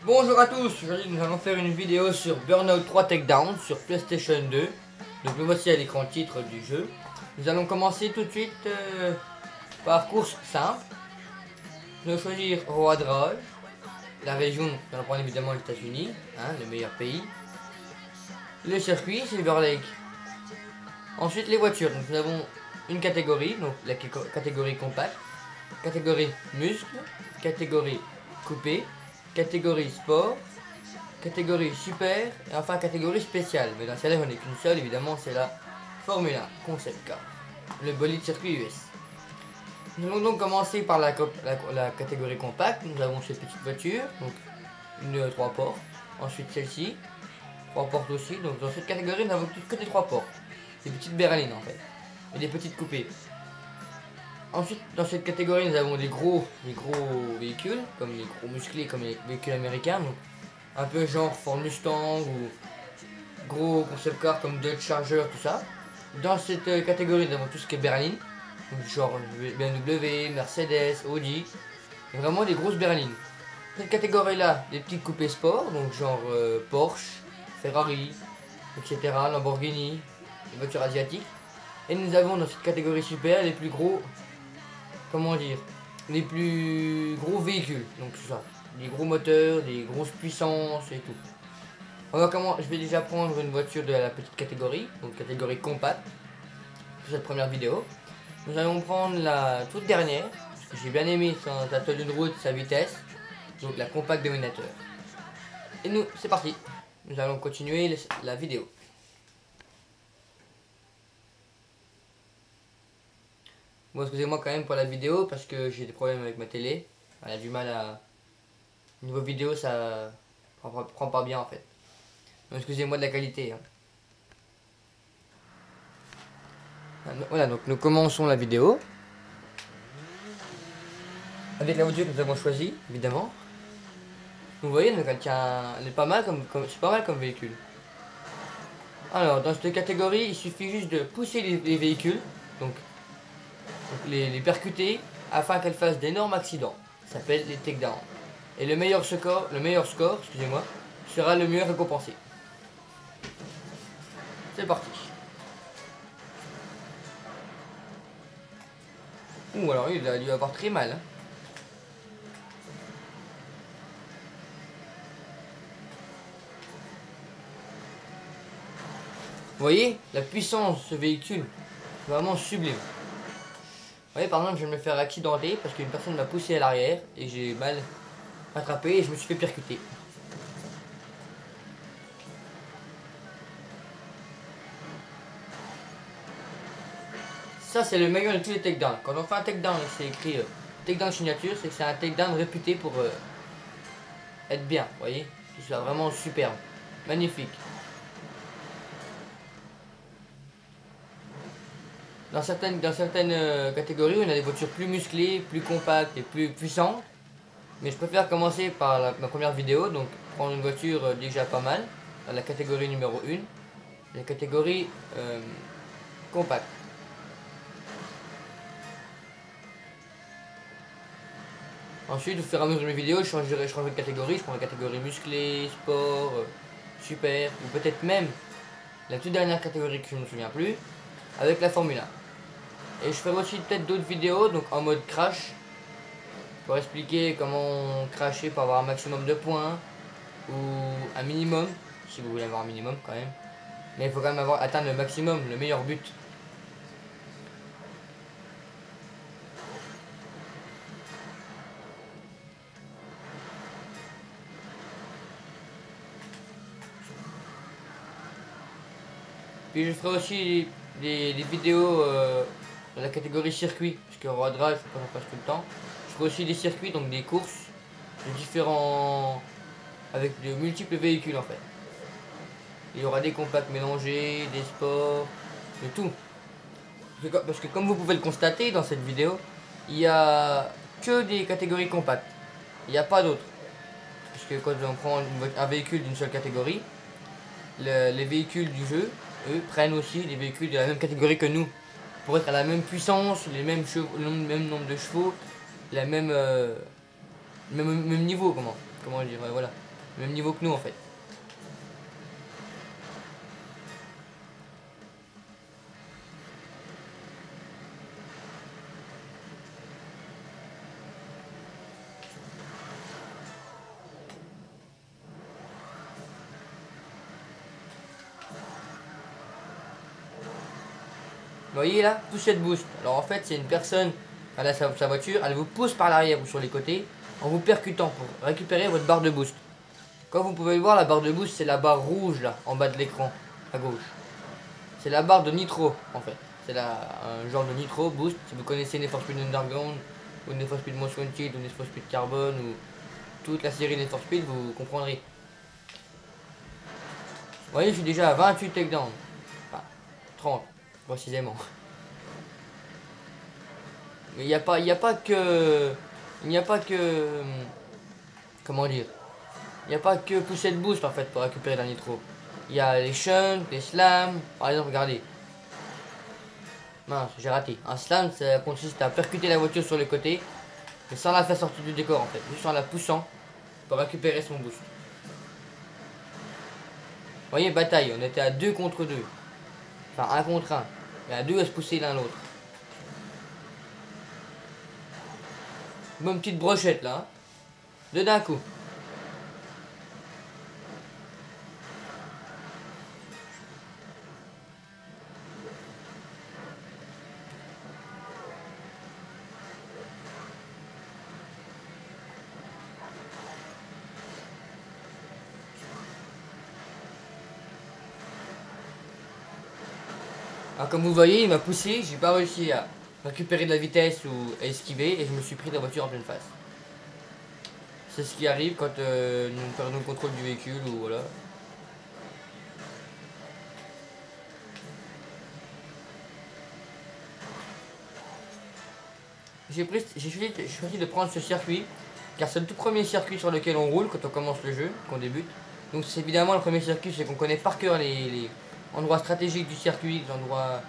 Bonjour à tous, aujourd'hui nous allons faire une vidéo sur Burnout 3 Takedown sur PlayStation 2. Donc le voici à l'écran titre du jeu. Nous allons commencer tout de suite par course simple. Nous allons choisir Roi de Rage. La région, nous allons prendre évidemment les États-Unis, le meilleur pays. Le circuit, Silver Lake. Ensuite les voitures, donc nous avons une catégorie, donc la catégorie compact, catégorie muscle, catégorie coupé, catégorie sport, catégorie super et enfin catégorie spéciale. Mais dans celle-là, j'en ai qu'une seule, évidemment, c'est la Formule 1 Concept Car, le bolide circuit US. Nous allons donc commencer par la catégorie compacte. Nous avons ces petites voitures, donc une 3 portes. Ensuite celle-ci, 3 portes aussi. Donc dans cette catégorie, nous n'avons que des 3 portes. Des petites berlines en fait, et des petites coupées. Ensuite, dans cette catégorie, nous avons des gros véhicules, comme les gros musclés, comme les véhicules américains. Donc, un peu genre Ford Mustang ou gros concept car comme Dodge Charger, tout ça. Dans cette catégorie, nous avons tout ce qui est berline, donc genre BMW, Mercedes, Audi, et vraiment des grosses berlines. Cette catégorie-là, des petits coupés sport, donc genre Porsche, Ferrari, etc., Lamborghini, les voitures asiatiques. Et nous avons dans cette catégorie super les plus gros, comment dire, les plus gros véhicules, donc c'est ça, des gros moteurs, des grosses puissances et tout. Je vais déjà prendre une voiture de la petite catégorie, donc catégorie compacte, pour cette première vidéo. Nous allons prendre la toute dernière, parce que j'ai bien aimé sa tenue de route, sa vitesse, donc la compacte dominateur. Et nous, c'est parti, nous allons continuer la vidéo. Bon, excusez-moi quand même pour la vidéo, parce que j'ai des problèmes avec ma télé. Elle a du mal à... Niveau vidéo, ça prend pas bien en fait. Donc excusez-moi de la qualité. Voilà, donc nous commençons la vidéo. Avec la voiture que nous avons choisie, évidemment. Vous voyez, donc elle est pas mal c'est pas mal comme véhicule. Alors, dans cette catégorie, il suffit juste de pousser les véhicules, donc les percuter, afin qu'elles fassent d'énormes accidents. Ça s'appelle les takedowns. Et le meilleur score, excusez-moi, sera le mieux récompensé. C'est parti. Ouh, alors il a dû avoir très mal. Vous voyez, la puissance de ce véhicule, vraiment sublime. Vous voyez, par exemple, je vais me faire accidenter parce qu'une personne m'a poussé à l'arrière et j'ai mal attrapé et je me suis fait percuter. Ça, c'est le meilleur de tous les takedowns. Quand on fait un takedown et c'est écrit takedown signature, c'est que c'est un takedown réputé pour être bien, vous voyez, qu'il soit vraiment superbe, magnifique. Dans certaines catégories, on a des voitures plus musclées, plus compactes et plus puissantes. Mais je préfère commencer par ma première vidéo, donc prendre une voiture déjà pas mal, dans la catégorie numéro 1, la catégorie compacte. Ensuite, au fur et à mesure de mes vidéos, je changerai de catégorie, je prends la catégorie musclé, sport, super, ou peut-être même la toute dernière catégorie que je ne me souviens plus, avec la Formule 1. Et je ferai aussi peut-être d'autres vidéos, donc en mode crash, pour expliquer comment crasher pour avoir un maximum de points, ou un minimum, si vous voulez avoir un minimum quand même. Mais il faut quand même atteindre le maximum, le meilleur but. Puis je ferai aussi des vidéos dans la catégorie circuit, parce que Road Rage, je passe tout le temps. Je ferai aussi des circuits, donc des courses de différents, avec de multiples véhicules en fait. Il y aura des compacts mélangés, des sports, de tout. Parce que comme vous pouvez le constater dans cette vidéo, il n'y a que des catégories compactes. Il n'y a pas d'autres. Parce que quand on prend un véhicule d'une seule catégorie, les véhicules du jeu, eux, prennent aussi des véhicules de la même catégorie que nous. Pour être à la même puissance, le même nombre de chevaux, même niveau, comment dire, voilà. Même niveau que nous en fait. Vous voyez là, poussette boost. Alors en fait, c'est une personne, elle a sa voiture, elle vous pousse par l'arrière ou sur les côtés en vous percutant pour récupérer votre barre de boost. Comme vous pouvez le voir, la barre de boost, c'est la barre rouge là, en bas de l'écran, à gauche. C'est la barre de nitro en fait. C'est un genre de nitro boost. Si vous connaissez Need for Speed Underground, ou Need for Speed Most Wanted, ou Need for Speed Carbon, ou toute la série Need for Speed, vous comprendrez. Vous voyez, je suis déjà à 28 takedowns. Enfin, 30 précisément. Mais il n'y a pas que... Il n'y a pas que... Comment dire? Il n'y a pas que poussette boost en fait pour récupérer la nitro. Il y a les shunts, les slams. Par exemple, regardez. Mince, j'ai raté. Un slam, ça consiste à percuter la voiture sur le côté, mais sans la faire sortir du décor en fait. Juste en la poussant pour récupérer son boost. Vous voyez, bataille, on était à 2 contre 2. Enfin, 1 contre 1. Il y a 2 à se pousser l'un l'autre. Bonne petite brochette là. Hein. Deux d'un coup. Alors comme vous voyez, il m'a poussé, j'ai pas réussi à récupérer de la vitesse ou à esquiver et je me suis pris la voiture en pleine face. C'est ce qui arrive quand nous perdons le contrôle du véhicule ou voilà. Choisi de prendre ce circuit car c'est le tout premier circuit sur lequel on roule quand on commence le jeu, qu'on débute. Donc c'est évidemment le premier circuit, c'est qu'on connaît par cœur les endroits stratégiques du circuit, les endroits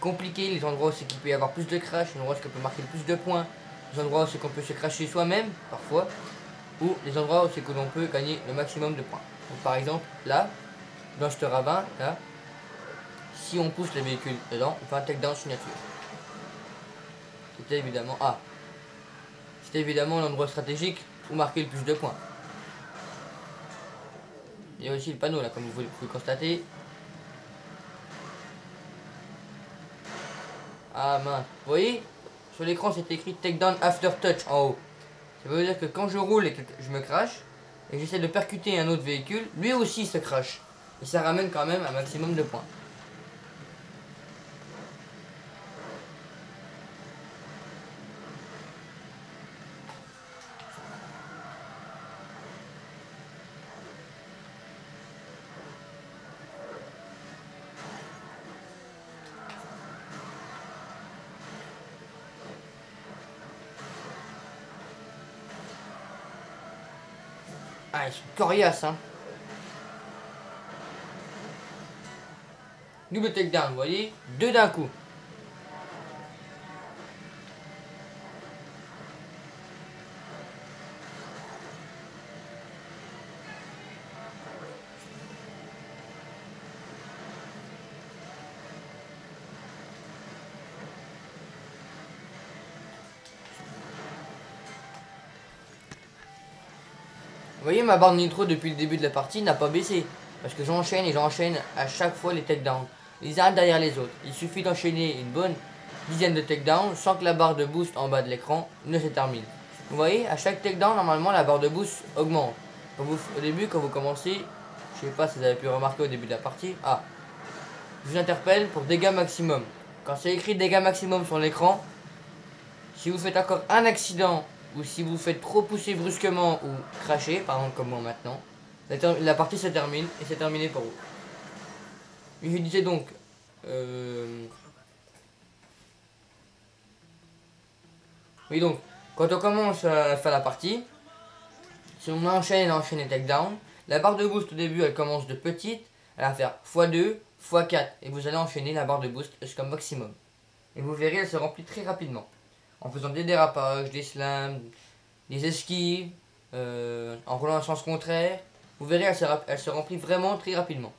compliqués, les endroits où c'est qu'il peut y avoir plus de crash, les endroits où c'est qu'on peut marquer le plus de points, les endroits où c'est qu'on peut se crasher soi-même parfois, ou les endroits où c'est que l'on peut gagner le maximum de points. Donc, par exemple là, dans ce ravin là, si on pousse les véhicules dedans, on fait un takedown signature. C'était évidemment c'était évidemment l'endroit stratégique où marquer le plus de points. Il y a aussi le panneau là, comme vous pouvez constater. Ah mince, vous voyez, sur l'écran c'est écrit takedown after touch en haut. Ça veut dire que quand je roule et que je me crache, et que j'essaie de percuter un autre véhicule, lui aussi se crache. Et ça ramène quand même un maximum de points. Ah, ils sont coriaces, hein. Double takedown, vous voyez, deux d'un coup. Vous voyez, ma barre de nitro depuis le début de la partie n'a pas baissé. Parce que j'enchaîne et j'enchaîne à chaque fois les takedowns. Les uns derrière les autres. Il suffit d'enchaîner une bonne dizaine de takedowns sans que la barre de boost en bas de l'écran ne se termine. Vous voyez, à chaque takedown, normalement, la barre de boost augmente. Au début, quand vous commencez, je sais pas si vous avez pu remarquer au début de la partie. Ah, je vous interpelle pour dégâts maximum. Quand c'est écrit dégâts maximum sur l'écran, si vous faites encore un accident ou si vous faites trop pousser brusquement ou cracher, par exemple comme moi maintenant, la partie se termine et c'est terminé pour vous. Et je disais donc, oui donc, quand on commence à faire la partie, si on enchaîne les takedowns, la barre de boost au début elle commence de petite, elle va faire x2, x4 et vous allez enchaîner la barre de boost jusqu'au maximum. Et vous verrez elle se remplit très rapidement. En faisant des dérapages, des slams, des esquives, en roulant en sens contraire, Vous verrez, elle se remplit vraiment très rapidement.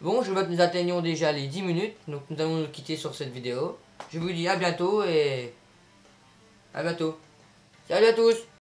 Bon, je vois que nous atteignons déjà les 10 minutes, donc nous allons nous quitter sur cette vidéo. Je vous dis à bientôt et à bientôt. Salut à tous!